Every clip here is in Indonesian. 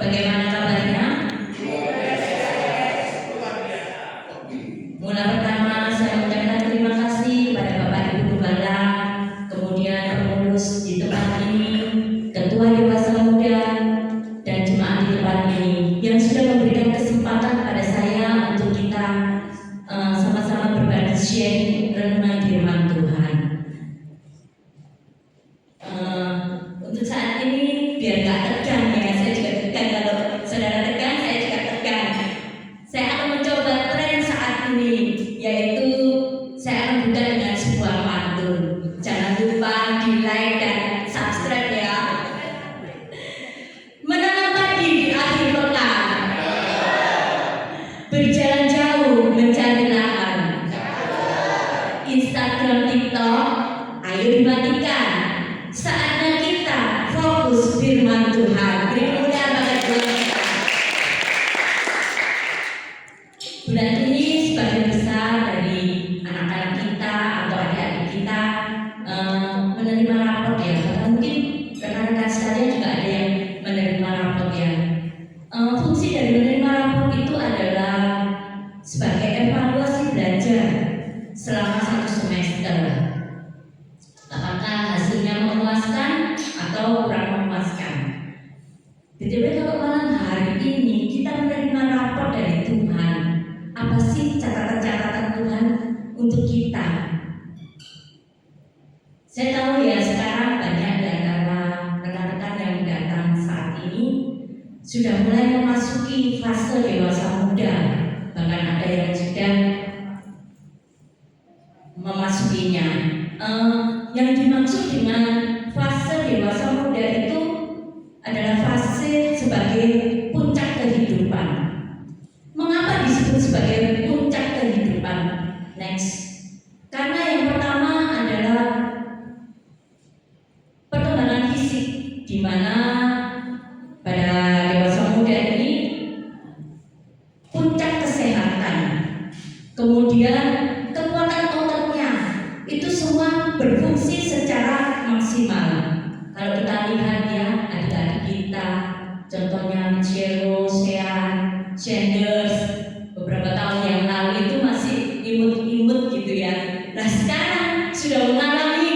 Bagaimana kabarnya? Mula pertama saya mengucapkan terima kasih kepada Bapak Ibu Gembala, kemudian pengurus di tempat ini, Ketua Dewasa Muda, dan jemaat di tempat ini yang sudah memberikan kesempatan pada saya untuk kita sama-sama berbagi sharing renungan firman Tuhan. Untuk saat ini biar nggak tegang ya, saya juga tegang. Kalau saudara tegang, saya juga tegang. Saya akan mencoba tren saat ini, yaitu saya akan buka dengan sebuah pantun. Jangan lupa di like dan subscribe ya. Menanam padi di akhir pekan, berjalan jauh mencari lahan. Instagram, TikTok, ayo dimatikan. Saatnya kita fokus firman Tuhan. Berikutnya bagi bulan ini sebagian besar dari anak-anak kita atau adik-adik kita menerima rapor ya. Karena mungkin rekan-rekan sekalian juga ada yang menerima rapor ya. Fungsi dari menerima rapor itu adalah sebagai evaluasi belajar selama 1 semester. Apakah hasilnya memuaskan atau kurang memuaskan? Jadi kalau malam hari ini kita menerima rapor dari Tuhan, apa sih catatan-catatan Tuhan untuk kita? Saya tahu ya sekarang banyak di antara rekan-rekan yang datang saat ini sudah mulai memasuki fase dewasa muda, bahkan ada yang sudah memasukinya. Yang dimaksud dengan fase dewasa muda itu adalah fase sebagai puncak kehidupan. Mengapa disebut sebagai puncak kehidupan? Next. Karena yang pertama adalah perkembangan fisik, di mana pada dewasa muda ini puncak kesehatan, kemudian kekuatan ototnya itu semua berfungsi secara maksimal. Kalau kita lihat ya adik-adik kita, contohnya Michelle, Sean, Sanders, beberapa tahun yang lalu itu masih imut-imut gitu ya. Nah sekarang sudah mengalami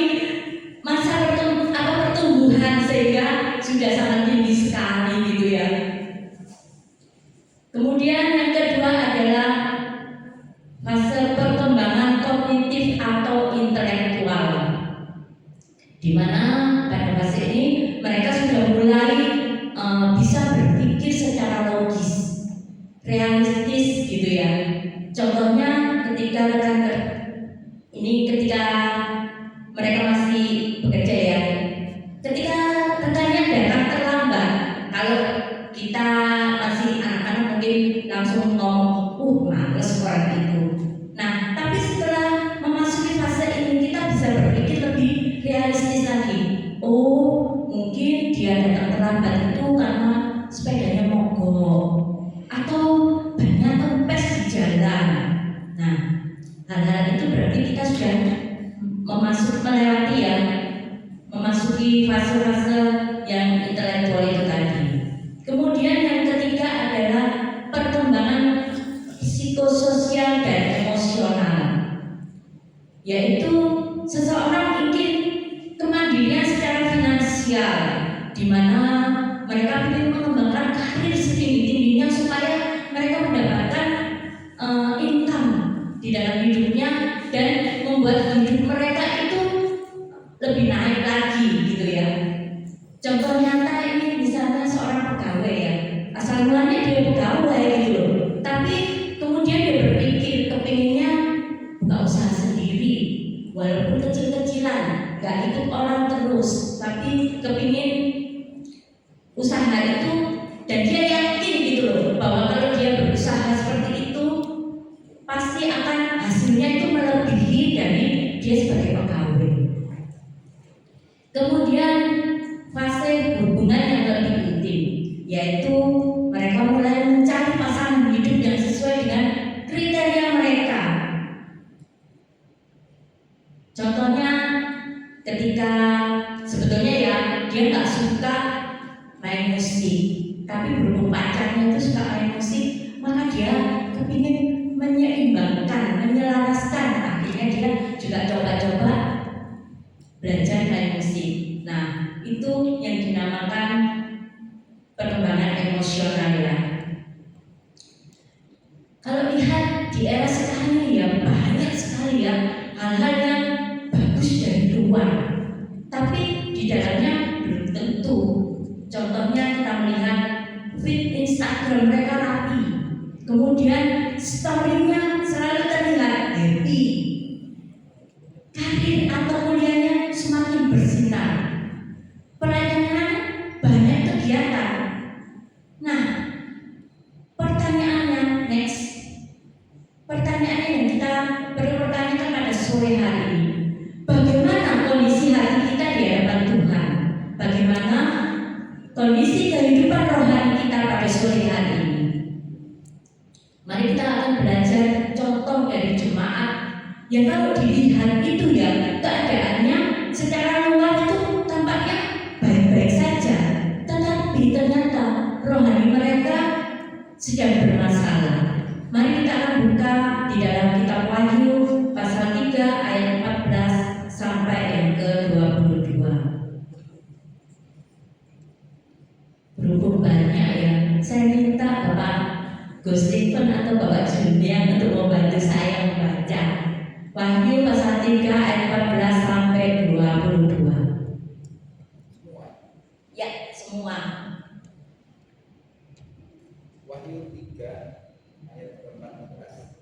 masa pertumbuhan sehingga sudah sangat tinggi sekali gitu ya. Kemudian yang kedua adalah fase perkembangan kognitif atau intelektual, di mana pada fase ini mereka sudah mulai bisa berpikir secara logis, realistis gitu ya. Contohnya ketika ketika mereka masih bekerja ya, ketika rekannya datang terlambat, kalau kita masih anak-anak mungkin langsung ngomong, males orang itu. Nah, tapi setelah memasuki fase ini kita bisa berpikir lebih realistis lagi. Oh, mungkin dia datang terlambat itu karena sepedanya mogok atau banyak kempes di jalan. Nah, hal-hal itu berarti kita sudah memasuki fase-fase yang intelektual itu tadi. Kemudian yang ketiga adalah perkembangan psikososial dan emosional, yaitu seseorang ingin kemandirian secara finansial, di mana mereka ingin mengembangkan karir setinggi-tingginya supaya mereka mendapatkan income di dalam hidupnya dan membuat hidup mereka itu lebih naik lagi gitu ya. Contoh nyata ini misalnya seorang pegawai ya, asal mulanya dia pegawai gitu loh, tapi kemudian dia berpikir kepinginnya buka usaha sendiri, walaupun kecil-kecilan, gak ikut orang terus, tapi kepingin usaha itu, dan dia yakin gitu loh bahwa kalau dia berusaha seperti itu pasti akan hasilnya itu melebihi dari dia sebagai pegawai. Kemudian fase hubungan yang lebih intim, yaitu mereka mulai mencari pasangan hidup yang sesuai dengan kriteria mereka. Contohnya ketika sebetulnya ya dia nggak suka main musik, tapi berhubung pacarnya itu suka main musik, maka dia kepingin menyeimbangkan, menyelaraskan. Akhirnya dia juga coba-coba belajar main musik. Nah, itu yang dinamakan perkembangan emosional ya. Kalau lihat di era sekarang ini ya, banyak sekali ya hal-hal yang bagus dari luar, tapi di dalamnya belum tentu. Contohnya kita melihat feed Instagram mereka rapi, kemudian story-nya selalu terlihat happy, karir atau kuliahnya semakin bersinar, pelayanan banyak kegiatan. Nah, pertanyaannya yang kita perlu pertanyakan pada sore hari ini, bagaimana kondisi hati kita di hadapan Tuhan? Bagaimana kondisi kehidupan rohani kita pada sore hari ini? Mari kita akan belajar contoh dari jemaat yang kalau dilihat itu ya keadaannya secara luar itu tampaknya baik-baik saja, tetapi ternyata rohani mereka sedang bermasalah. Mari kita akan buka di dalam kitab Wahyu pasal 3 ayat 14 sampai yang ke-22. Berhubung banyak ya, saya minta Bapak Gus Stephen atau Bapak Julian untuk membantu saya membaca Wahyu pasal 3 ayat 14 sampai 22. Ya, semua. Wahyu 3 ayat 14.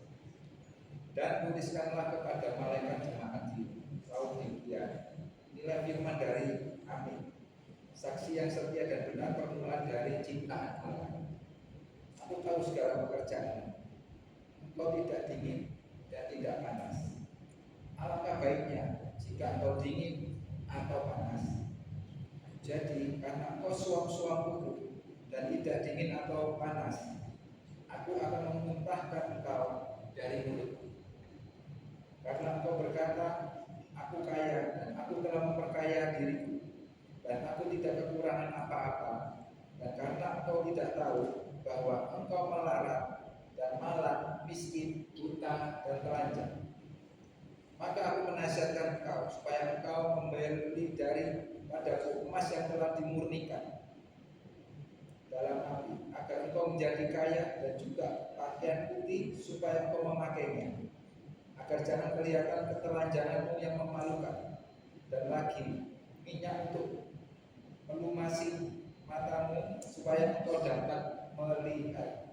Dan tuliskanlah kepada malaikat jemaat di Laodikia, inilah firman dari Amin, saksi yang setia dan benar, permulaan dari ciptaan Allah. Aku tahu segala pekerjaan, engkau tidak dingin dan tidak panas. Alangkah baiknya jika engkau dingin atau panas. Jadi karena engkau suam-suam kuku dan tidak dingin atau panas, aku akan memuntahkan engkau dari mulutku. Karena engkau berkata, aku kaya dan aku telah memperkaya diriku, dan aku tidak kekurangan apa-apa. Dan karena engkau tidak tahu bahwa engkau melarat dan malang, miskin, buta, dan telanjang, maka aku menasihatkan engkau supaya engkau membeli padaku emas yang telah dimurnikan dalam api, agar engkau menjadi kaya, dan juga pakaian putih supaya engkau memakainya, agar jangan kelihatan ketelanjanganmu yang memalukan, dan lagi minyak untuk melumasi matamu supaya engkau dapat melihat.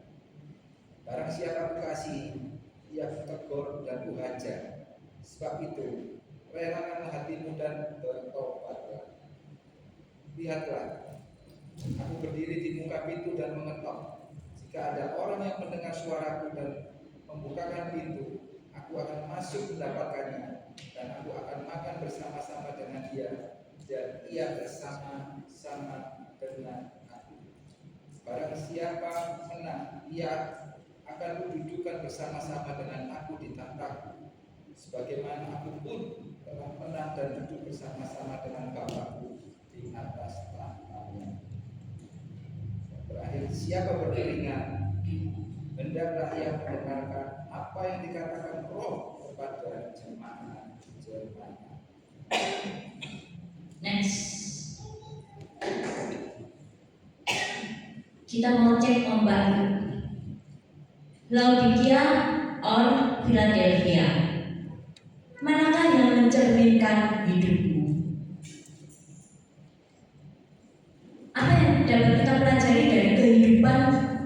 Barang siapa kukasihi, ia kutegur dan kuhajar. Sebab itu relakanlah hatimu dan bertobatlah. Lihatlah, aku berdiri di muka pintu dan mengetok. Jika ada orang yang mendengar suaraku dan membukakan pintu, aku akan masuk mendapatkannya, dan aku akan makan bersama-sama dengan dia, dan ia bersama-sama dengan aku. Barang siapa menang, ia akan kududukan bersama-sama dengan aku di takhtaku, sebagaimana aku pun telah menang dan duduk bersama-sama dengan Bapakku di atas tahtanya. Terakhir, siapa bertelinga, hendaklah ia mendengarkan apa yang dikatakan Roh kepada jemaat-jemaat. Next, kita mau cek ombak Laodikia or Philadelphia. Manakah yang mencerminkan hidupmu? Apa yang dapat kita pelajari dari kehidupan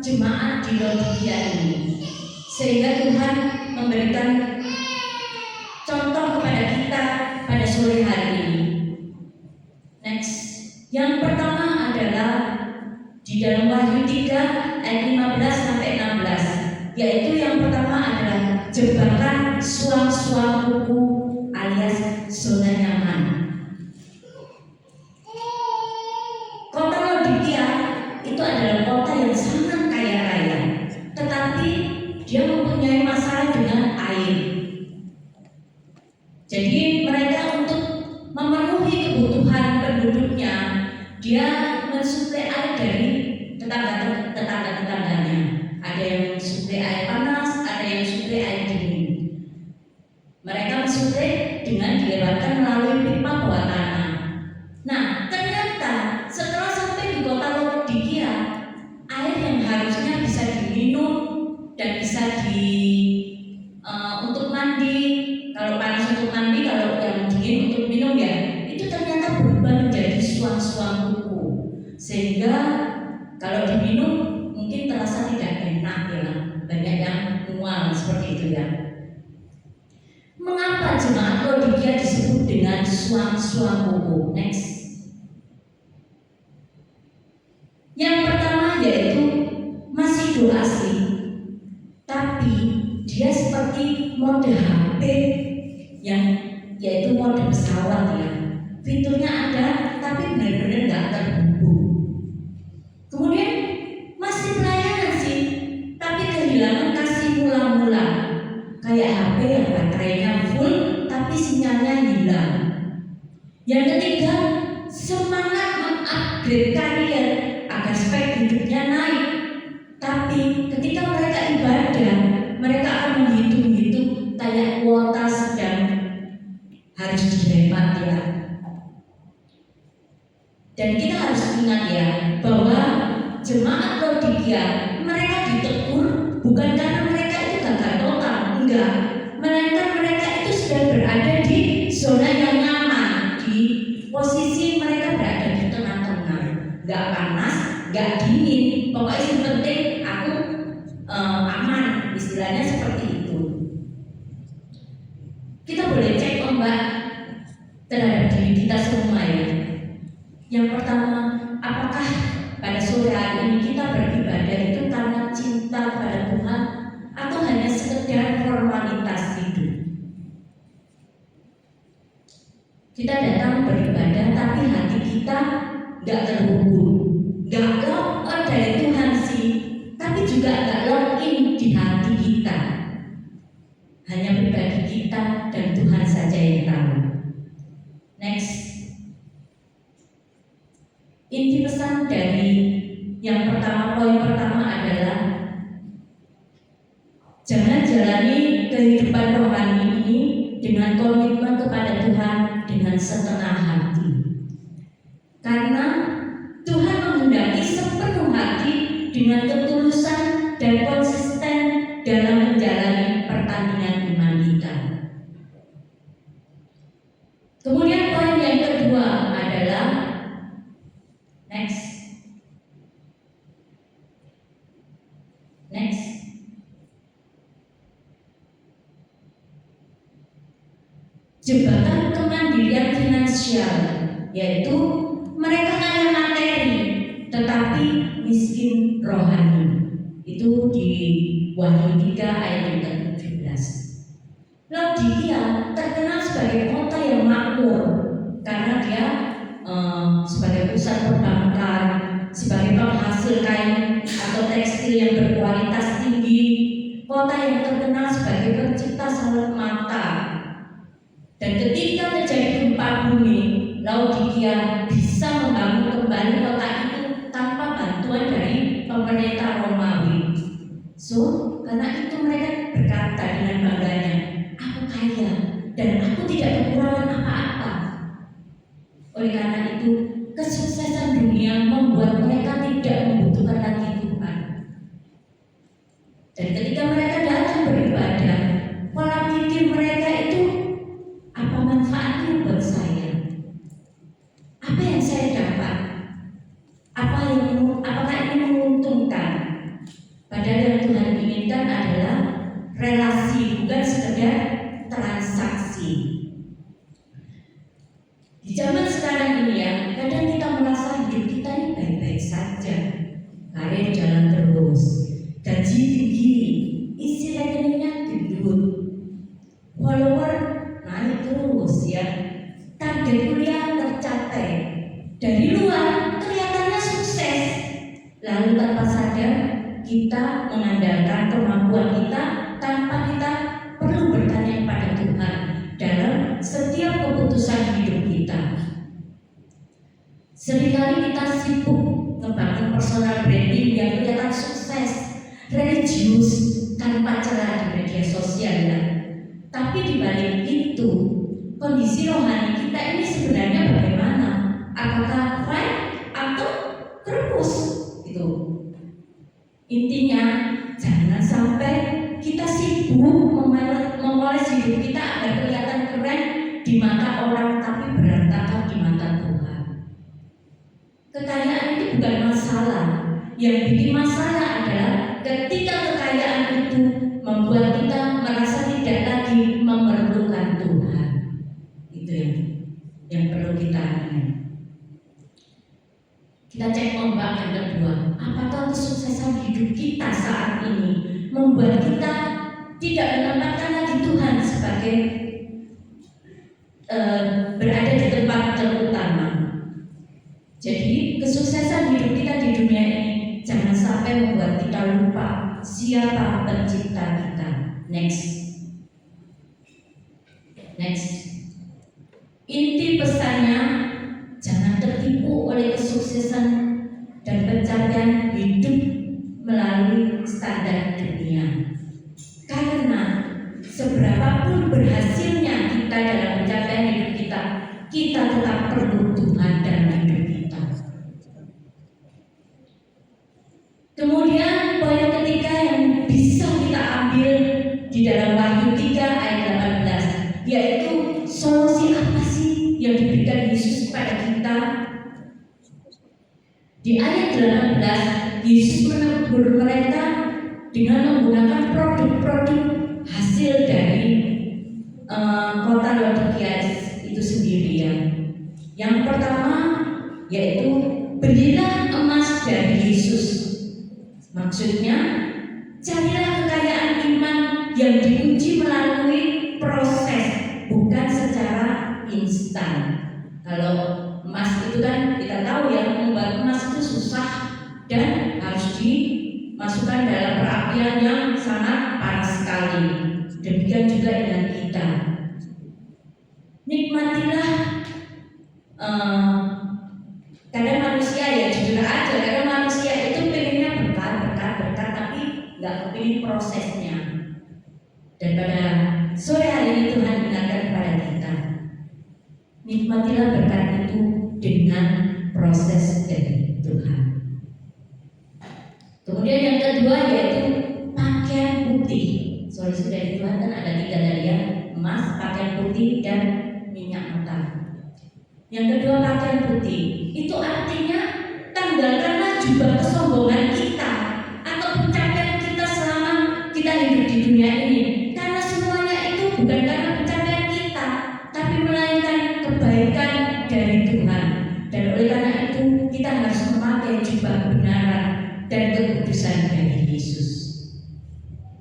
jemaat di Laodikia ini, sehingga Tuhan memberikan contoh kepada kita pada sore hari ini? Next, yang pertama adalah di dalam Wahyu 3 ayat 15 sampai 16, yaitu yang pertama adalah jebakan suam-suam kuku alias zona nyaman. Kota Laodikia itu adalah kota yang sangat kaya raya, tetapi dia mempunyai masalah dengan air. Jadi mereka untuk memenuhi kebutuhan penduduknya, dia mensuplai air dari dengan dilewatkan melalui pipa bawah tanah. Nah, ternyata setelah sampai di kota Laodikia, air yang harusnya bisa diminum dan bisa untuk mandi, kalau panas untuk mandi, kalau yang dingin untuk minum ya, itu ternyata berubah menjadi suam-suam kuku, sehingga kalau diminum mungkin terasa tidak enak ya, banyak yang mual seperti itu ya. Mengapa jemaat Laodikia disebut dengan suam-suam kuku? Next. Yang pertama yaitu masih durasi, tapi dia seperti mode HP yang yaitu mode pesawat ya. Fiturnya ada, tapi benar-benar nggak terhubung. Kemudian masih pelayanan sih, tapi kehilangan kasih mula-mula. Kayak HP yang baterainya full, tapi sinyalnya hilang. Yang ketiga, semangat mengupgrade karier agar spek hidupnya naik. Tapi ketika mereka ibadah, mereka akan menghitung-hitung kayak kuota sedang harus dihemat ya. Dan kita harus ingat ya bahwa jemaat Laodikia mereka ditegur bukan karena mereka itu gagal total, enggak, melainkan mereka itu sudah berada di zona yang nyaman, di posisi mereka berada di tengah-tengah, enggak panas, enggak dingin, pokoknya yang penting aku aman, istilahnya seperti itu. Kita boleh cek ombak terhadap diri kita semua ya. Yang pertama, apakah pada sore hari ini kita beribadah itu karena cinta pada Tuhan atau hanya sekedar formalitas hidup? Kita datang beribadah tapi hati kita nggak terhubung, nggak login dari Tuhan sih, tapi juga nggak login di hati kita. Hanya pribadi kita dan Tuhan saja yang tahu. Next. Inti pesan dari yang pertama, poin pertama adalah jangan jalani kehidupan rohani ini dengan komitmen kepada Tuhan dengan setengah hati. Karena Tuhan menghendaki sepenuh hati dengan ketulusan dan konsisten dalam menjalani pertandingan iman kita. Kemudian poin yang kedua adalah next. Jebakan kemandirian finansial, yaitu mereka kaya materi tetapi miskin rohani. Itu di Wahyu 3 ayat yang ke-17. Laodikia terkenal sebagai kota yang makmur karena dia sebagai pusat perbankan, sebagai penghasil kain atau tekstil yang berkualitas tinggi, kota yang terkenal sebagai pencipta salep mata. Dan ketika terjadi gempa bumi, Laodikia bisa membangun kembali kota itu tanpa bantuan dari pemerintah Romawi. So, karena itu mereka berkata dengan bangganya, aku kaya dan aku tidak kekurangan apa-apa. Oleh karena itu, kesuksesan dunia membuat mereka tidak membutuhkan lagi Tuhan. Dan ketika mereka datang beribadah, pola pikir mereka itu, apa manfaatnya buat saya? Apa yang saya dapat? Apakah ini menguntungkan? Padahal yang Tuhan inginkan adalah relasi, bukan sekedar transaksi. Di zaman sekarang ini ya, kadang kita merasa hidup kita ini baik-baik saja, karir jalan terus, gaji tinggi, isi rekeningnya gendut, follower naik terus ya, target kuliah tercapai, dari luar kelihatannya sukses, lalu tanpa sadar kita mengandalkan kemampuan kita tanpa kita perlu bertanya kepada Tuhan dalam setiap keputusan hidup kita. Seringkali kita sibuk membangun personal branding yang kelihatan sukses, religius, tanpa celah di media sosial ya. Tapi di balik itu, kondisi rohani kita ini sebenarnya bagaimana? Apakah fight atau terus gitu? Intinya jangan sampai kita sibuk memoles hidup kita agar kelihatan keren di mata orang tapi berantakan di mata Tuhan. Kekayaan itu bukan masalah. Yang bikin masalah adalah ketika kekayaan itu membuat kita merasa tidak lagi memerlukan Tuhan. Itu yang perlu kita ingat. Kita cek ombak yang kedua. Apakah kesuksesan hidup kita saat ini membuat kita tidak menempatkan lagi Tuhan sebagai berada di tempat terutama? Jadi kesuksesan hidup kita di dunia ini jangan sampai membuat kita lupa siapa pencipta kita. Next. Inti pesannya, jangan tertipu oleh kesuksesan dan pencapaian hidup melalui standar dunia. Karena seberapapun berhasilnya kita dalam pencapaian hidup kita, kita tetap perlu Tuhan dalam hidup kita. Kemudian poin ketiga yang bisa kita ambil di dalam Wahyu 3 ayat 18, yaitu solusi apa sih yang diberikan Yesus kepada kita. Di ayat 18, Yesus menegur mereka dengan menggunakan produk-produk hasil dari kota Laodikia itu sendiri ya. Yang pertama yaitu belilah emas dari Yesus. Maksudnya carilah kekayaan iman yang diuji melalui proses, bukan secara instan. Kalau emas itu kan kita tahu ya, membuat emas itu susah dan harus dimasukkan dalam perapian yang sangat panas sekali. Demikian juga dengan kita. Nikmatilah kadang manusia ya jujur aja, kadang manusia itu pengennya berkat tapi nggak kepingin prosesnya. Dan pada sore hari ini Tuhan ingatkan kepada kita, nikmatilah berkat itu dengan proses dari Tuhan. Kemudian yang kedua yaitu pakaian putih. Solusi dari Tuhan kan ada 3 tadi ya, emas, pakaian putih, dan minyak mata. Yang kedua pakaian putih, itu artinya tanggalkanlah jubah kesombongan kita atau pencapaian kita selama kita hidup di dunia ini. Karena semuanya itu bukan karena pencapaian kita, tapi melainkan kebaikan dari Tuhan. Dan oleh karena itu kita harus memakai jubah kebenaran dan kekudusan dari Yesus.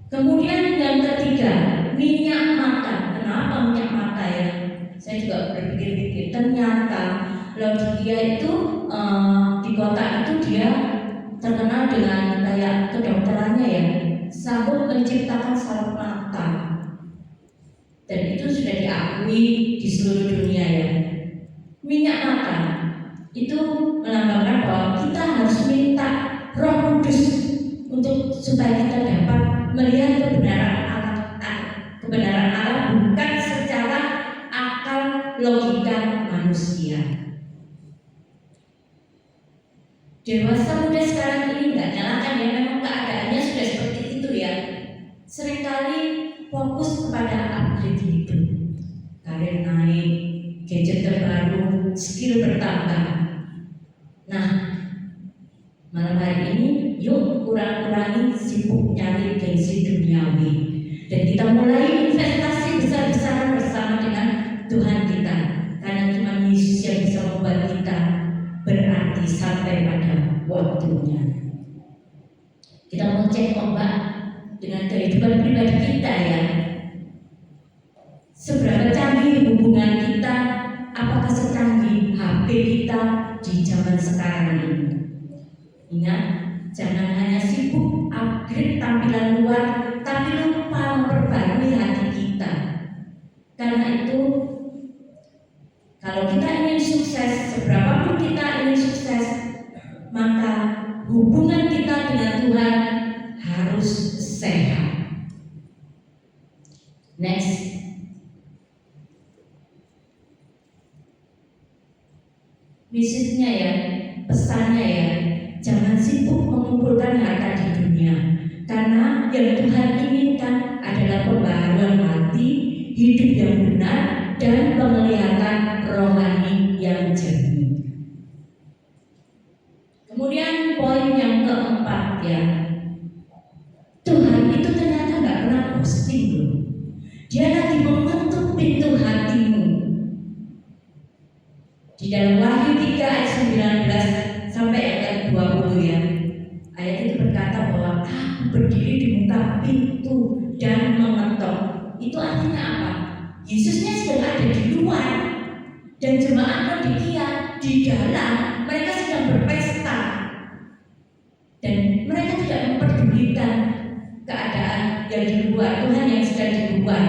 Kemudian yang ketiga, minyak mata. Kenapa minyak mata ya? Saya juga berpikir-pikir, ternyata Laodikia itu di kota itu dia terkenal dengan kayak kedokterannya ya, sanggup menciptakan saraf mata, dan itu sudah diakui di seluruh dunia ya. Minyak mata itu melambangkan bahwa kita harus minta Roh Kudus untuk supaya kita dapat melihat kebenaran Allah bukan secara akal logika manusia. Dewasa muda sekarang ini nggak nyalakan ya, memang keadaannya sudah seperti itu ya. Seringkali fokus kepada upgrade hidup, karir naik, gadget terbaru, skill bertambah. Nah, malam hari ini yuk kurang-kurangi sibuk nyari gengsi duniawi dan kita mulai investasi besar-besaran bersama dengan Tuhan kita, karena cuma Yesus yang bisa membuat kita berarti sampai pada waktunya. Kita mau cek ombak dengan kehidupan pribadi kita ya. Seberapa canggih hubungan kita, apakah secanggih HP kita di zaman sekarang ini? Ingat, jangan hanya sibuk upgrade tampilan luar, tapi lupa memperbarui hati kita. Karena itu, kalau kita ingin sukses, seberapapun kita ingin sukses, maka hubungan kita dengan Tuhan harus sehat. Next. Misinya ya, pesannya ya, jangan sibuk mengumpulkan harta di dunia, karena yang Tuhan inginkan adalah pembaharuan hati, hidup yang benar, dan penglihatan rohani yang jernih. Kemudian poin yang keempat ya, Tuhan itu ternyata nggak pernah ghosting loh. Dia lagi mengetuk pintu hatimu. Di dalam Wahyu 3 ayat 19 sampai ayat 20 ya, ayat itu berkata bahwa aku berdiri di muka pintu dan mengetok. Itu artinya apa? Yesusnya sedang ada di luar dan jemaat Laodikia di dalam, mereka sedang berpesta dan mereka tidak memperdulikan keadaan yang di luar, Tuhan yang sedang di luar.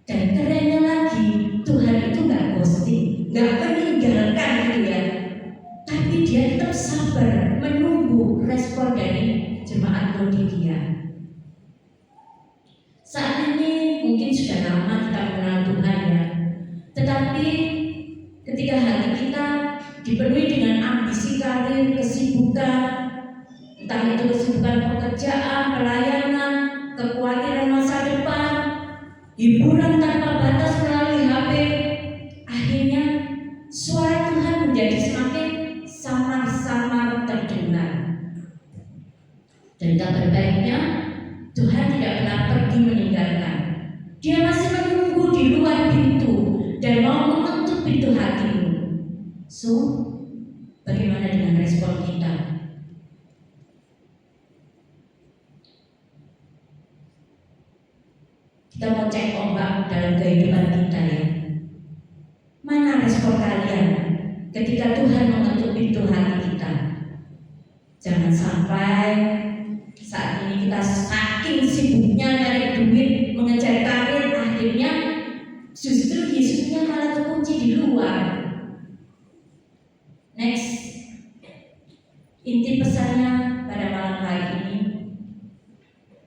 Dan kerennya lagi, Tuhan itu nggak ghosting, nggak meninggalkan gitu ya, tapi dia tetap sabar menunggu respon dari jemaat Laodikia. Saat ini mungkin sudah lama kita mengenal Tuhan ya, tetapi ketika hati kita dipenuhi dengan ambisi karir, kesibukan, entah itu kesibukan pekerjaan, pelayanan, kekhawatiran masa depan, hiburan tanpa batas melalui HP, akhirnya suara Tuhan menjadi semakin samar-samar terdengar. Dan kabar baiknya, Tuhan tidak pernah pergi meninggalkan. Dia masih menunggu di luar pintu dan mau mengetuk pintu hatimu. So, bagaimana dengan respon kita? Kita mau cek ombak dalam kehidupan kita ya. Mana respon kalian ketika Tuhan mengetuk pintu hati kita? Jangan sampai saat ini kita saking sibuknya nyari duit, mengejar karir, akhirnya justru Yesusnya malah terkunci di luar. Next, inti pesannya pada malam hari ini,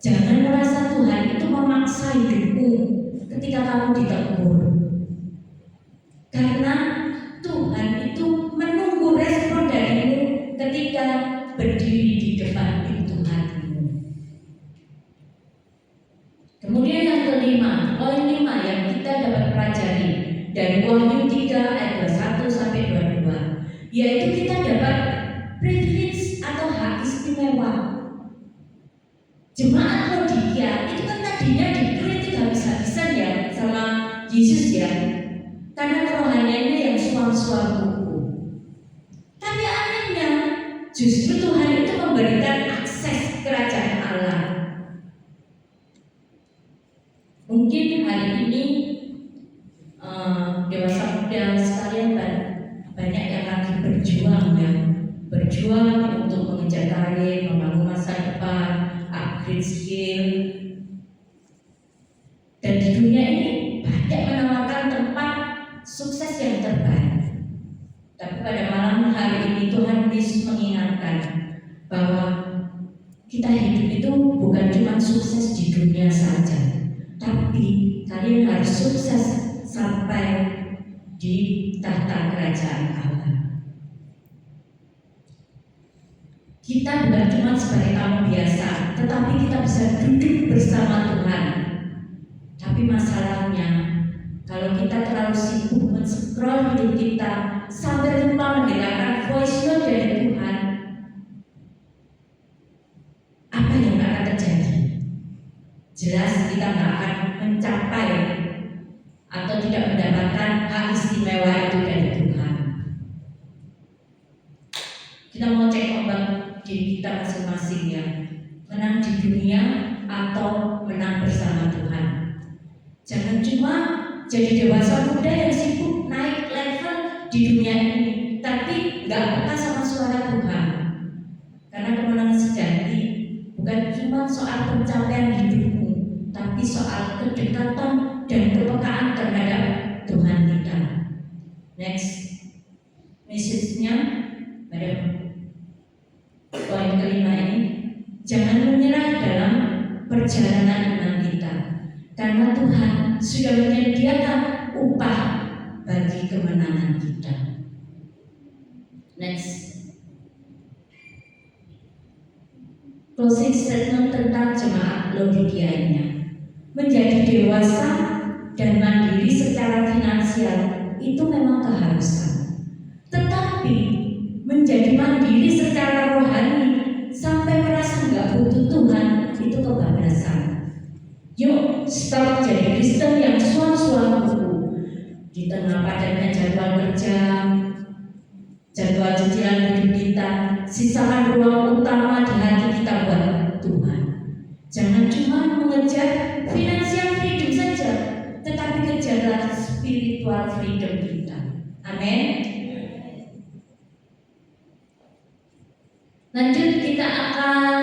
jangan merasa Tuhan itu memaksa hidupmu ketika kamu ditegur, karena Tuhan itu menunggu respon darimu ketika berdiri di depan pintu hatimu. Kemudian yang kelima, poin 5 yang kita dapat pelajari dari Wahyu 3 ayat 21 sampai 22, yaitu kita dapat privilege atau hak istimewa. Jemaat Laodikia itu kan tadinya dikritik habis-habisan ya sama Yesus ya, karena kerohaniannya yang suam-suam buku. Tapi anehnya justru Tuhan itu memberikan akses kerajaan Allah. Mungkin hari ini dewasa muda sekalian banyak yang lagi berjuang ya, berjuang untuk mengejar karir, membangun masa depan, upgrade skill. Dan di dunia ini banyak menawarkan tempat sukses yang terbaik. Tapi pada malam hari ini Tuhan Yesus mengingatkan bahwa kita hidup itu bukan cuma sukses di dunia saja, tapi kalian harus sukses sampai di tahta kerajaan Allah. Kita bukan cuma sebagai tamu biasa, tetapi kita bisa duduk bersama Tuhan. Tapi masalahnya, kalau kita terlalu sibuk men-scroll hidup kita sampai lupa mendengarkan voice note dari Tuhan, apa yang akan terjadi? Jelas kita nggak akan mencapai atau tidak mendapatkan hak istimewa itu dari Tuhan. Kita mau cek ombak diri kita masing-masing ya, menang di dunia atau menang bersama Tuhan. Jangan cuma jadi dewasa muda yang sibuk naik level di dunia ini, tapi nggak peka sama suara Tuhan. Karena kemenangan sejati bukan cuma soal pencapaian hidupmu, tapi soal kedekatan dan kepekaan terhadap Tuhan kita. Next, message-nya pada poin kelima ini, jangan menyerah dalam perjalanan iman kita, karena Tuhan sudah menyediakan upah bagi kemenangan kita. closing statement tentang jemaat Laodikianya. Menjadi dewasa dan mandiri secara finansial itu memang keharusan. Tetapi menjadi mandiri secara rohani sampai merasa nggak butuh Tuhan itu kebablasan. Yuk stop jadi Kristen yang suam-suam buku di tengah padatnya jadwal kerja, jadwal cicilan hidup kita. Sisakan ruang utama di hati kita buat Tuhan. Jangan cuma mengejar financial freedom saja, tetapi kejarlah spiritual freedom kita. Amin. Lanjut kita akan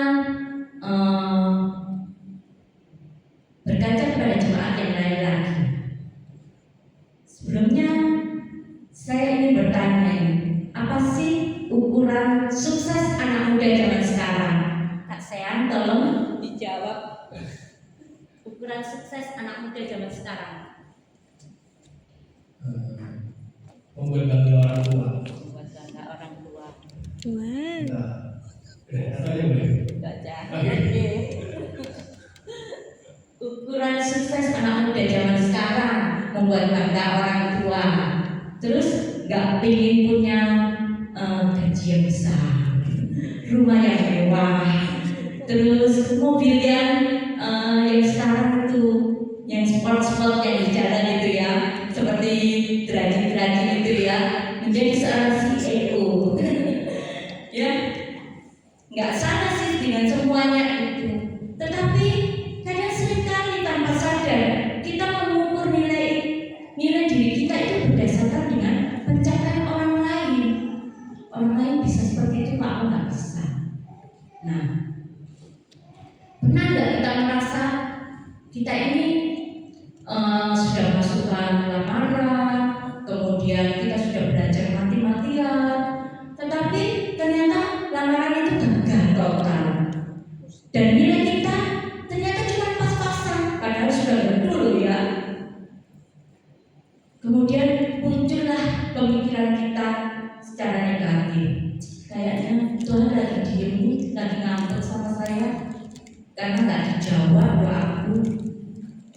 berkaca kepada jemaat yang lain lagi. Sebelumnya saya ingin bertanya, apa sih ukuran sukses anak muda zaman sekarang? Kak Sean tolong dijawab. Ukuran sukses anak muda zaman sekarang. Membuat bangga orang tua. Membuat bangga orang tua. Nah, katanya boleh. Baca. Ukuran sukses anak muda zaman sekarang membuat bangga orang tua. Terus nggak pengen punya gaji yang besar, rumah yang mewah, terus mobil yang sekarang itu yang sport yang di jalan itu ya, seperti derajat itu ya, menjadi seorang CEO. Ya, nggak salah sih dengan semuanya itu, tetapi kadang seringkali tanpa sadar kita mengukur nilai diri kita itu berdasarkan dengan pencapaian orang lain. Orang lain bisa seperti itu, Pak, aku nggak bisa. Nah, pernah nggak kita merasa kita ini sudah masukkan lamaran, kemudian kita sudah belajar mati-matian, tetapi ternyata lamaran itu gagal total, dan nilai kita ternyata cuma pas-pasan, padahal sudah betul ya. Kemudian muncullah pemikiran kita secara negatif. Kayaknya Tuhan lagi diem nih, lagi ngambek sama saya karena nggak dijawab doa aku.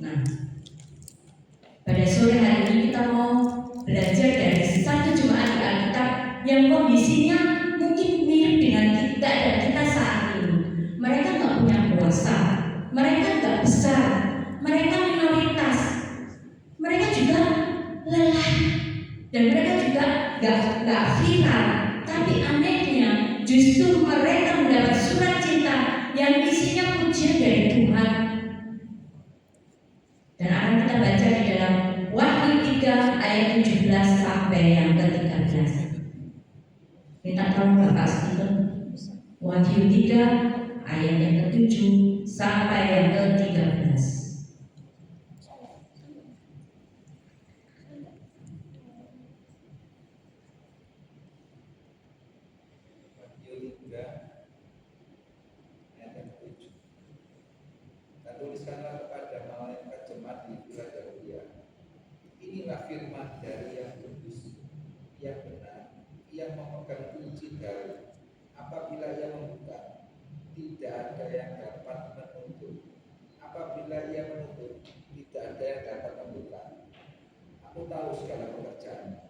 Nah, pada sore hari ini kita mau belajar dari satu jemaat di Alkitab yang kondisinya mungkin mirip dengan kita dan kita saat ini. Mereka nggak punya kuasa, mereka nggak besar, mereka minoritas, mereka juga lelah, dan mereka juga nggak viral. Tapi anehnya justru mereka mendapat surat cinta yang isinya pujian dari Tuhan. Dan akan kita baca di dalam Wahyu 3 ayat 17 sampai yang ke-13. Kita tahu Bapak Stephen. Wahyu 3 ayat yang ke-7 sampai yang ke-13. Tuliskanlah kepada malaikat jemaat di Philadelphia, inilah firman dari yang kudus, yang benar, yang memegang kunci Daud. Apabila ia membuka, tidak ada yang dapat menutup. Apabila ia menutup, tidak ada yang dapat membuka. Aku tahu segala pekerjaanmu.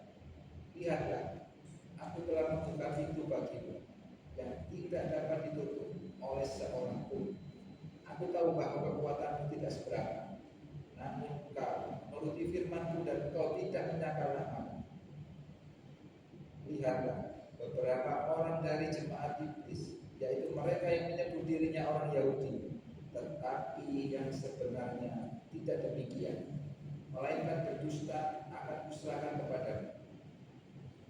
Lihatlah, aku telah membuka pintu bagimu yang tidak dapat ditutup oleh seorang pun. Aku tahu bahwa kekuatanmu tidak seberapa, namun kau menuruti firmanku dan kau tidak menyangkal namaku. Lihatlah, beberapa orang dari jemaat iblis, yaitu mereka yang menyebut dirinya orang Yahudi, tetapi yang sebenarnya tidak demikian, melainkan berdusta, akan kuserahkan kepadamu.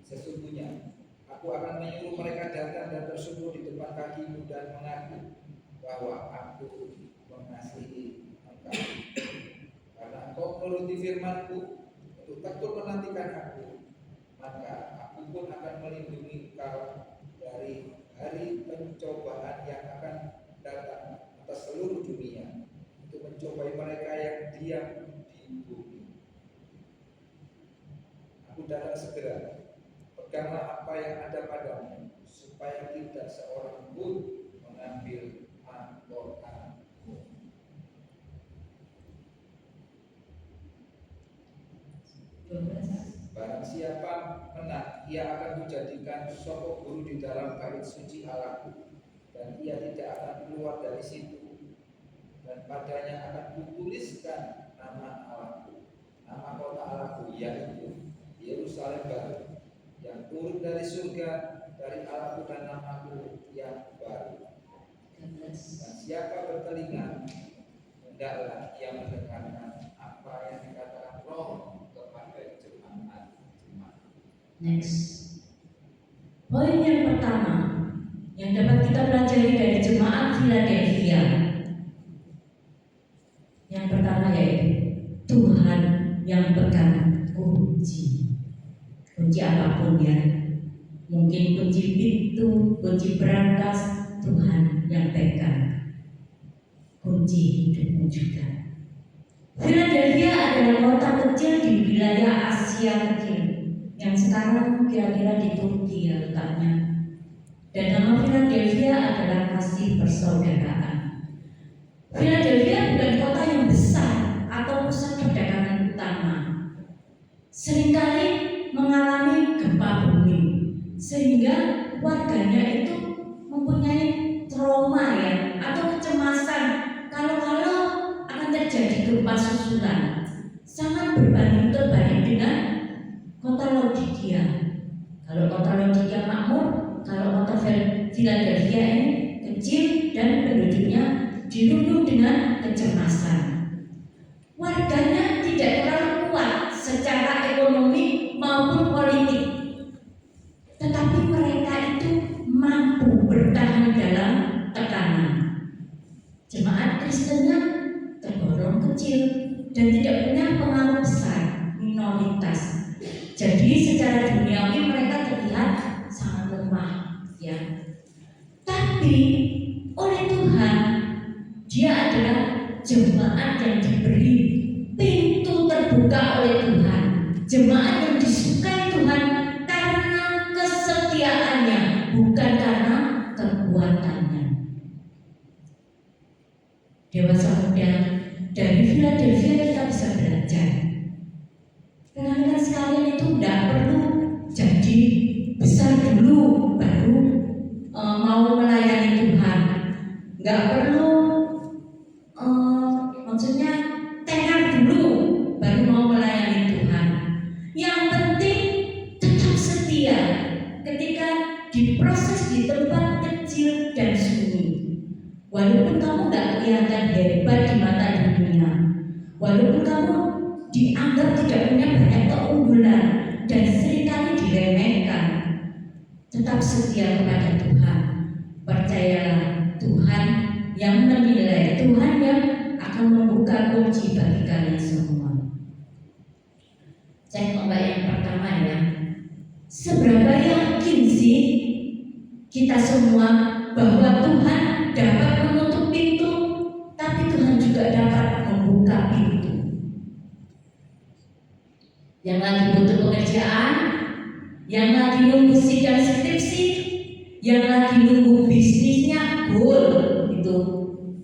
Sesungguhnya aku akan menyuruh mereka datang dan bersungguh di depan kakimu dan mengaku bahwa aku mengasihi engkau, karena engkau menuruti firmanku untuk tekun menantikan aku, maka aku pun akan melindungi engkau dari hari pencobaan yang akan datang atas seluruh dunia untuk mencobai mereka yang diam di bumi. Aku datang segera, peganglah apa yang ada padamu, supaya tidak seorang pun mengambil siapa menang, ia akan kujadikan sopok guru di dalam bait suci Allahku, dan ia tidak akan keluar dari situ. Dan padanya akan kutuliskan nama Allahku, nama kota Allahku, yaitu Yerusalem baru, yang turun dari surga, dari Allahku dan namaku yang baru. Dan siapa bertelinga, hendaklah ia mendengarkan apa yang dikatakan Roh kepada jemaat. Next. Poin yang pertama yang dapat kita pelajari dari jemaat Philadelphia. Yang pertama yaitu Tuhan yang pegang kunci. Kunci apapun ya. Mungkin kunci pintu, kunci berangkas, Tuhan yang pegang kunci hidupmu juga. Philadelphia adalah kota kecil di wilayah Asia kecil yang sekarang kira-kira di Turki ya letaknya. Dan nama Philadelphia adalah kasih persaudaraan. Philadelphia bukan kota yang besar atau pusat perdagangan utama. Seringkali mengalami gempa bumi, sehingga warganya itu mempunyai trauma ya atau kecemasan kalau akan terjadi gempa susulan. Sangat berbanding terbalik dengan kota Laodikia. Kalau kota Laodikia makmur, kalau kota Philadelphia ini kecil dan penduduknya dirundung dengan kecemasan. Warganya tidak terlalu kuat secara ekonomi maupun politik, tetapi mereka itu mampu bertahan dalam tekanan. Jemaat Kristennya tergolong kecil dan tidak punya pengaruh besar, minoritas. Jadi secara duniawi mereka terlihat sangat lemah, ya. Tapi oleh Tuhan, dia adalah jemaat yang diberi pintu terbuka oleh Tuhan, jemaat yang disukai Tuhan karena kesetiaannya, bukan karena kekuatannya. Dewasa muda, dari Philadelphia kita bisa belajar. Rekan-rekan sekalian itu tidak perlu jadi besar dulu baru mau melayani Tuhan. Nggak perlu maksudnya tenar dulu baru mau melayani Tuhan. Yang penting tetap setia ketika diproses di tempat kecil dan sunyi. Walaupun kamu nggak kelihatan hebat di mata dunia, walaupun kamu dianggap tidak punya banyak keunggulan dan seringkali diremehkan, tetap setia kepada Tuhan. Percayalah, Tuhan yang menilai, Tuhan yang akan membuka kunci bagi kalian semua. Cek ombak yang pertama ya. Seberapa yakin sih kita semua bahwa Tuhan dapat menutup pintu, tapi Tuhan juga dapat membuka pintu. Yang lagi butuh pekerjaan, yang lagi nunggu sidang skripsi, yang lagi nunggu bisnisnya goal, itu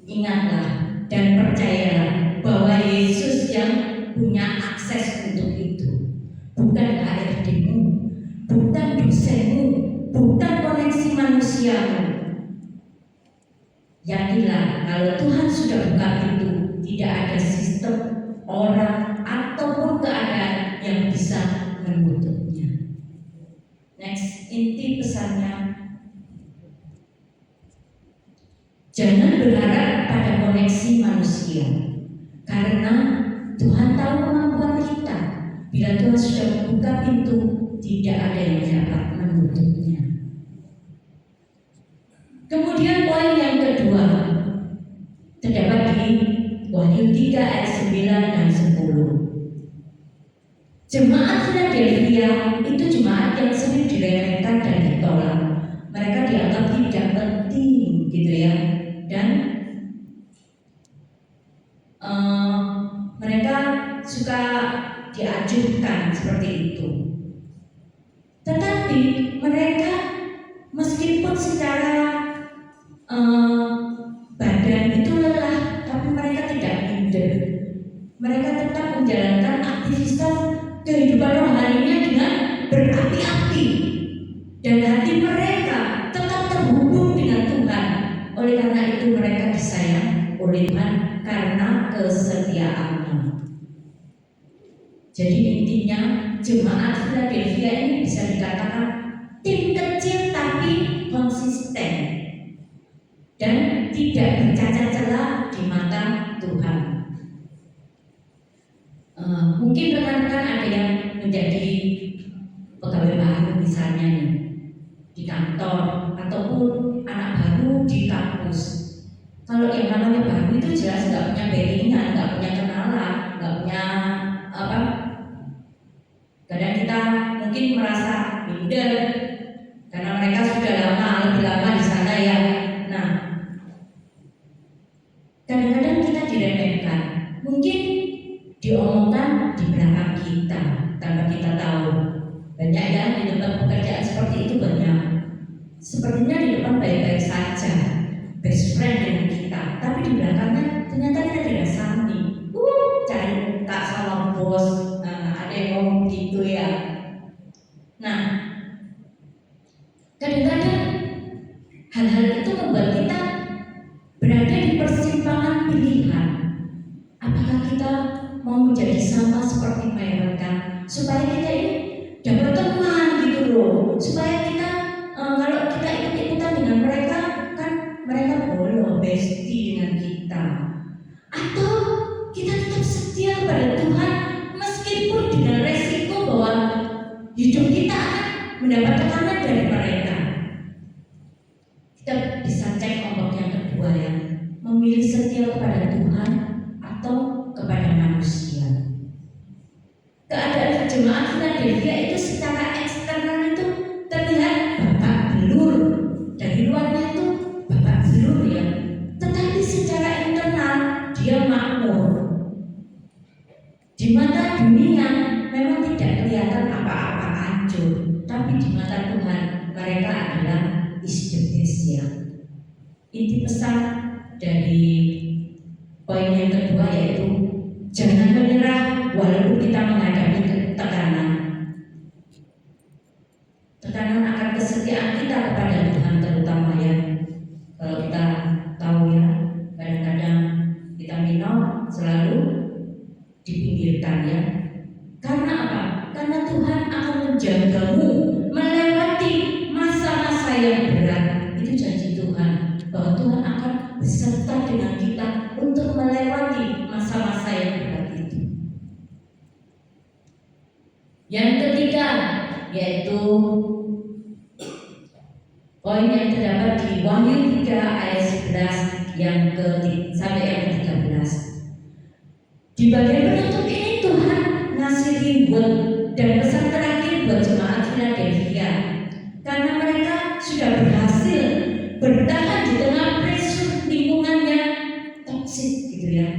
ingatlah dan percayalah bahwa Yesus yang punya akses untuk itu. Bukan HRD-mu, bukan dosenmu, bukan koneksi manusiamu. Yakinlah kalau Tuhan sudah buka pintu, tidak ada sistem, orang ataupun keadaan yang bisa menutupnya. Next, inti pesannya, jangan berharap pada koneksi manusia, karena Tuhan tahu kemampuan kita. Bila Tuhan sudah membuka pintu, tidak ada yang dapat menutupnya. Kemudian poin yang kedua terdapat di Wahyu 3 ayat 9 dan 10. Jemaat Philadelphia itu jemaat yang sering diremehkan dan ditolak. Mereka dianggap tidak penting gitu ya. Dan mereka suka diajukan seperti itu. Tetapi mereka meskipun secara badan itu lelah, tapi mereka tidak minder. Mereka tetap menjalankan aktivitas kehidupan rohaninya dengan berapi-api dan hati mereka tetap terhubung dengan Tuhan. Oleh karena itu mereka disayang oleh Tuhan karena kesetiaannya. Jadi intinya jemaat Philadelphia ini bisa dikatakan tim kecil tapi konsisten dan tidak bercacat celah di mata Tuhan. Mungkin rekan-rekan ada yang menjadi pegawai baru misalnya nih di kantor ataupun anak baru di kampus. Kalau yang namanya baru itu jelas nggak punya backingan, nggak punya kenalan, nggak punya apa. Kadang kita mungkin merasa minder karena mereka sudah lebih lama di sana ya. Nah, kadang-kadang kita diremehkan, mungkin diomongkan di belakang kita tanpa kita tahu. Banyak ya di tempat pekerjaan seperti itu banyak. Sepertinya di depan baik-baik saja, best friend dengan kita, tapi di belakangnya ternyata kita tidak sami. Cari muka sama bos, ada yang ngomong gitu ya. Nah, kadang-kadang hal-hal itu membuat kita berada di persimpangan pilihan. Apakah kita mau menjadi sama seperti mereka supaya kita ini dapat teman gitu loh, supaya kita kalau kita ikut-ikutan dengan mereka kan mereka boleh bestie dengan kita, atau kita tetap setia pada Tuhan meskipun dengan resiko bahwa hidup kita akan mendapat tekanan dari mereka. Kita bisa cek ombak yang kedua ya, memilih setia kepada Tuhan atau kepada manusia. Keadaan jemaat Philadelphia itu secara eksternal itu terlihat babak belur, dari luarnya itu babak belur ya, tetapi secara internal dia makmur. Di mata dunia memang tidak kelihatan apa-apa hancur, tapi di mata Tuhan mereka adalah is the best ya. Inti pesan dari poin yang kedua yaitu jangan menyerah walaupun kita menghadapi tekanan. Tekanan akan kesetiaan kita kepada Tuhan terutama ya. Kalau kita tahu ya, kadang-kadang kita minum selalu dipinggirkan ya. Karena apa? Karena Tuhan akan menjagamu melewati masa-masa yang berat. Itu janji Tuhan, bahwa Tuhan akan beserta dengan kita untuk melewati masa-masa yang berat itu. Yang ketiga yaitu poin yang terdapat di Wahyu 3 ayat 11 sampai yang ke-13. Di bagian penutup ini Tuhan ngasih reward dan pesan terakhir buat jemaat Philadelphia karena mereka sudah berhasil bertahan di tengah pressure lingkungan yang toksik gitu ya.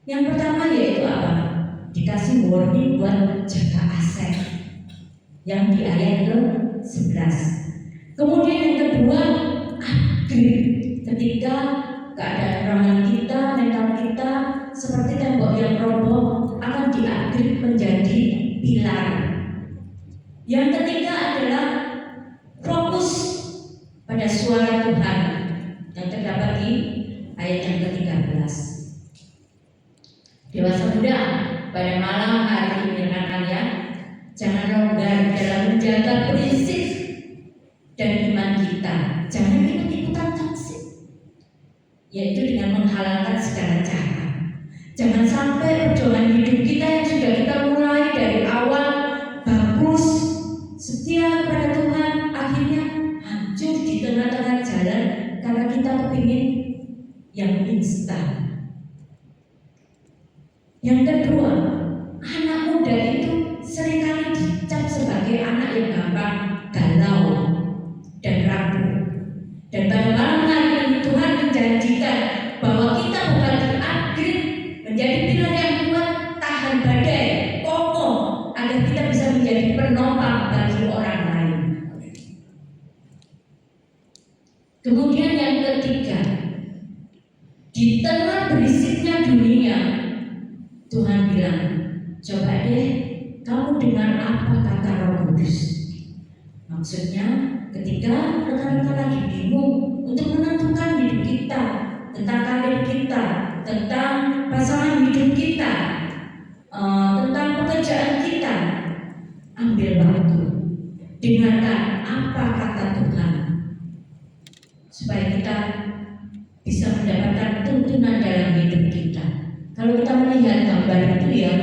Yang pertama yaitu apa? Dikasih warning buat jaga aset yang di ayat ke-11. Kemudian yang kedua, upgrade ketika keadaan rohani kita, mental kita seperti tembok yang roboh akan di-upgrade menjadi pilar. Yang ketiga adalah fokus pada suara Tuhan yang terdapat di ayat yang ke-13. Dewasa muda, pada malam hari ini rekan-rekan, jangan longgar dalam menjaga prinsip dan iman kita. Jangan ikut-ikutan toksik, yaitu dengan menghalalkan segala cara. Jangan sampai perjuangan hidup kita yang sudah kita mulai dari awal bagus, setia kepada Tuhan, akhirnya hancur di tengah-tengah jalan karena kita kepingin yang instan. Yang kedua, anak muda itu seringkali dicap sebagai anak yang gampang galau dan rapuh. Dan pada malam hari ini Tuhan menjanjikan bahwa kita bukan di-upgrade menjadi pilar yang kuat, tahan badai, kokoh, agar kita bisa menjadi penopang bagi orang lain. Kemudian yang ketiga, di tengah berisiknya dunia, Tuhan bilang, coba deh kamu dengar apa kata Roh Kudus? Maksudnya ketika rekan-rekan lagi bingung untuk menentukan hidup kita, tentang karir kita, tentang pasangan hidup kita, tentang pekerjaan kita, ambil waktu, dengarkan apa kata Tuhan, supaya kita bisa mendapatkan tuntunan dalam hidup kita. Kalau kita melihat gambar itu ya,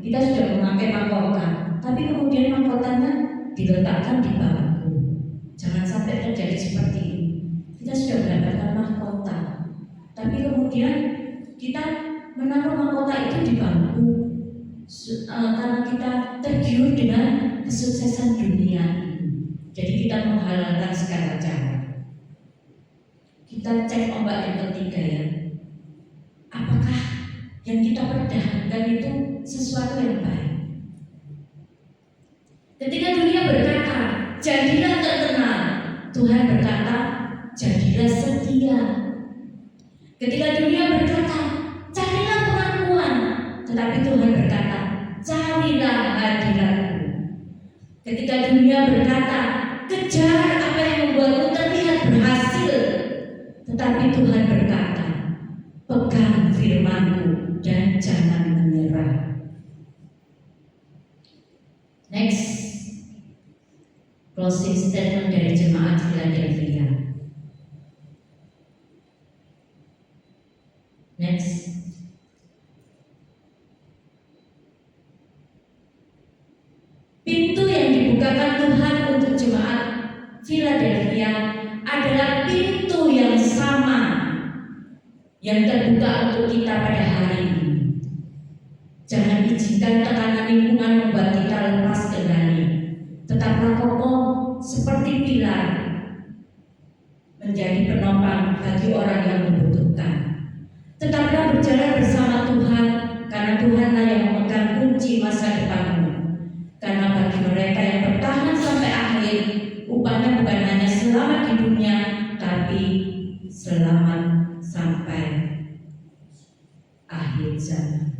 kita sudah memakai mahkota, tapi kemudian mahkotanya diletakkan di bangku. Jangan sampai terjadi seperti ini. Kita sudah mendapatkan mahkota, tapi kemudian kita menaruh mahkota itu di bangku karena kita tergiur dengan kesuksesan dunia ini. Jadi kita menghalalkan segala cara. Kita cek ombak yang ketiga ya. Apakah yang kita pertahankan itu sesuatu yang baik? Ketika dunia berkata, jadilah terkenal, Tuhan berkata, jadilah setia. Ketika dunia berkata, carilah pengakuan, tetapi Tuhan berkata, carilah hadiratku. Ketika dunia berkata, kejar apa yang membuatmu terlihat berhasil, tetapi Tuhan berkata, pegang firman-Ku dan jangan menyerah. Next, closing statement dari jemaat Philadelphia. Next, pintu yang dibukakan Tuhan untuk jemaat Philadelphia adalah pintu yang sama yang terbuka untuk kita pada hari ini. Jangan izinkan tekanan lingkungan membuat kita lepas kendali. Tetaplah kokoh seperti pilar, menjadi penopang bagi orang yang membutuhkan. Tetaplah berjalan bersama Tuhan, karena Tuhanlah yang memegang kunci masa depanmu. Karena bagi mereka yang bertahan sampai akhir, upahnya bukan hanya selamat di dunia, tapi selamat sampai akhir zaman.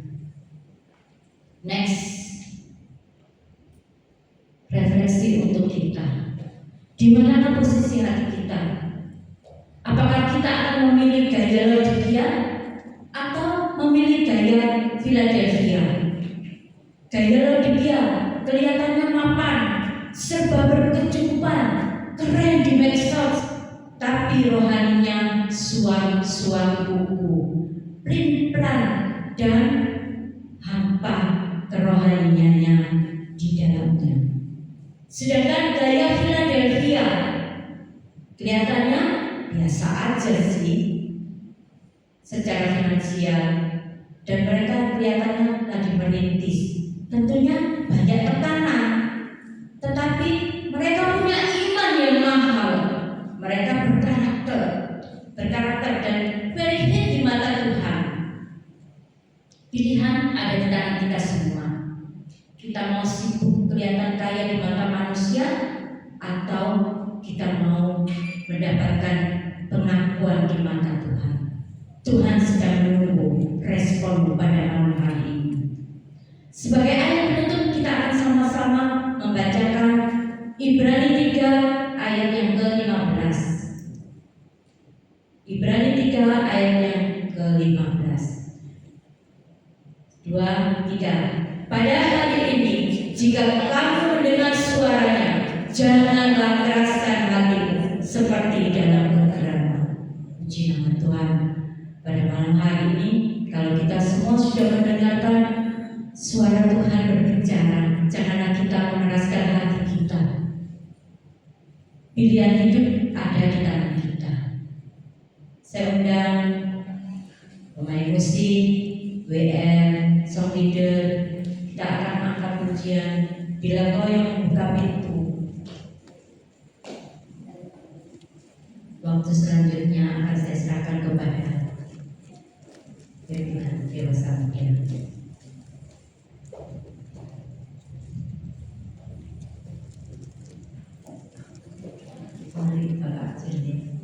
Next, refleksi untuk kita. Di mana posisi hati kita? Apakah kita akan memilih gaya Laodikia atau memilih gaya Philadelphia? Gaya Laodikia kelihatannya mapan, serba berkecukupan, keren di medsos, tapi rohaninya suam kuku, pelin-pelan dan hampa kerohaniannya di dalamnya. Sedangkan gaya Philadelphia kelihatannya biasa aja sih secara finansial, dan mereka kelihatannya lagi merintis. Tentunya banyak tekanan, tetapi mereka punya iman yang mahal. Mereka berkarakter dan very fit di mata Tuhan. Pilihan ada di tangan kita semua. Kita mau sibuk kelihatan kaya di mata manusia, atau kita mau mendapatkan pengakuan di mata Tuhan. Tuhan sedang menunggu respon pada malam hari ini. Sebagai ayat penutup, kita akan sama-sama membacakan Ibrani 3 ayat yang ke-15. Ibrani 3 ayat yang ke-15. 2, 3. Pada hari ini, jika kamu mendengar suaranya, janganlah keraskan hatimu seperti dalam kegeraman. Puji nama Tuhan. Pada malam hari ini, kalau kita semua sudah mendengarkan suara Tuhan berbicara, janganlah kita mengeraskan hati kita. Pilihan hidup ada di tangan kita. Saya undang pemain musik, WM, song leader, kita akan angkat pujian Bila Kau yang membuka pintu. Waktu selanjutnya akan saya serahkan kepada pimpinan dewasa muda. Mari Bapak Jernih.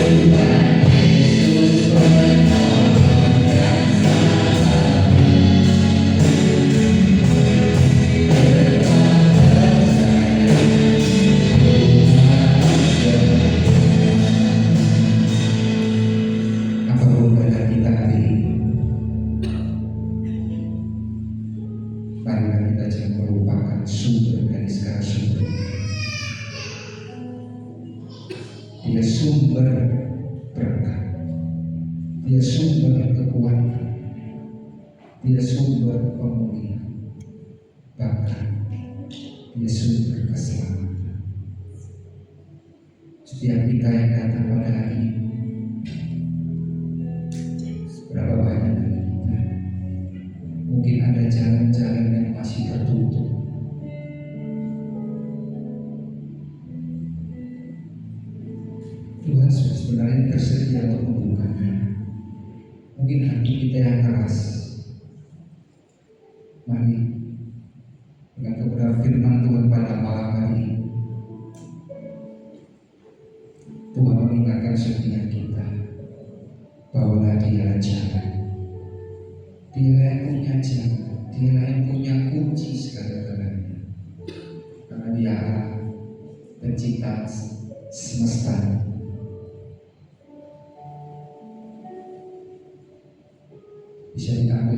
Apapun keadaan kita hari ini, marilah kita jangan melupakan sumber dari segala sumber. Dia sumber berkah, dia sumber kekuatan, dia sumber pemulihan, bahkan dia sumber keselamatan. Setiap kita yang datang pada hari ini, berapa banyak dari kita, mungkin ada jalan-jalan yang masih tertutup. Tuhan sebenarnya tersedia untuk membukanya. Mungkin hati kita yang keras. Mari dengan kebenaran firman Tuhan pada malam hari ini, Tuhan mengingatkan setiap kita bahwa Dia jalan, Dia yang punya jalan, Dia yang punya kunci segala-galanya. Karena Dia Allah pencipta semesta. Bisa diambil